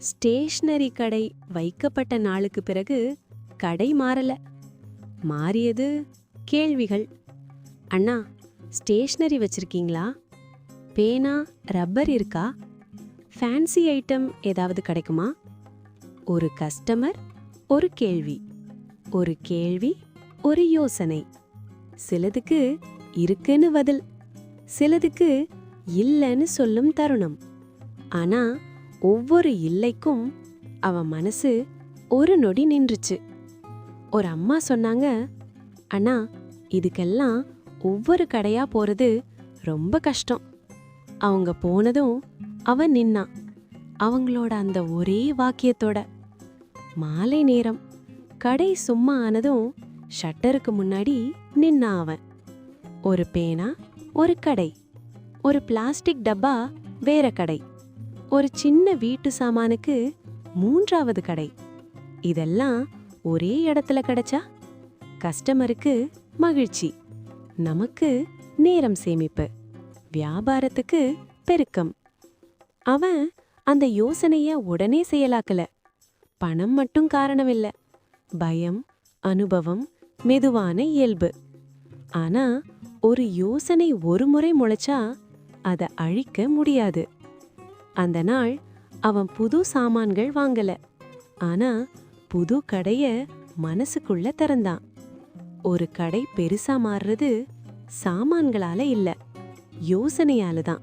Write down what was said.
Stationary கடை வைக்கப்பட்ட நாளுக்கு பிறகு கடை மாறல. மாறியது கேள்விகள். அண்ணா, ஸ்டேஷனரி வச்சிருக்கீங்களா? பேனா, ரப்பர் இருக்கா? ஃபேன்சி ஐட்டம் ஏதாவது கிடைக்குமா? ஒரு கஸ்டமர், ஒரு கேள்வி. ஒரு கேள்வி, ஒரு யோசனை. சிலதுக்கு இருக்குன்னு பதில், சிலதுக்கு இல்லைன்னு சொல்லும் தருணம். ஆனா ஒவ்வொரு இல்லைக்கும் அவன் மனசு ஒரு நொடி நின்றுச்சு. ஒரு அம்மா சொன்னாங்க, அண்ணா, இதுக்கெல்லாம் ஒவ்வொரு கடையா போறது ரொம்ப கஷ்டம். அவங்க போனதும் அவன் நின்னான், அவங்களோட அந்த ஒரே வாக்கியத்தோட. மாலை நேரம், கடை சும்மா ஆனதும் ஷட்டருக்கு முன்னாடி நின்னான் அவன். ஒரு பேனா, ஒரு கடை. ஒரு பிளாஸ்டிக் டப்பா, வேற கடை. ஒரு சின்ன வீட்டு சாமானுக்கு மூன்றாவது கடை. இதெல்லாம் ஒரே இடத்துல கிடைச்சா கஸ்டமருக்கு மகிழ்ச்சி, நமக்கு நேரம் சேமிப்பு, வியாபாரத்துக்கு பெருக்கம். அவன் அந்த யோசனைய உடனே செயலாக்கல. பணம் மட்டும் காரணமில்ல, பயம், அனுபவம், மெதுவான இயல்பு. ஆனா ஒரு யோசனை ஒரு முறை முளைச்சா அதை அழிக்க முடியாது. அந்த நாள் அவன் புது சாமான்கள் வாங்கல, ஆனா புது கடைய மனசுக்குள்ள திறந்தான். ஒரு கடை பெருசா மாறுறது சாமான்களால இல்ல, யோசனையால தான்.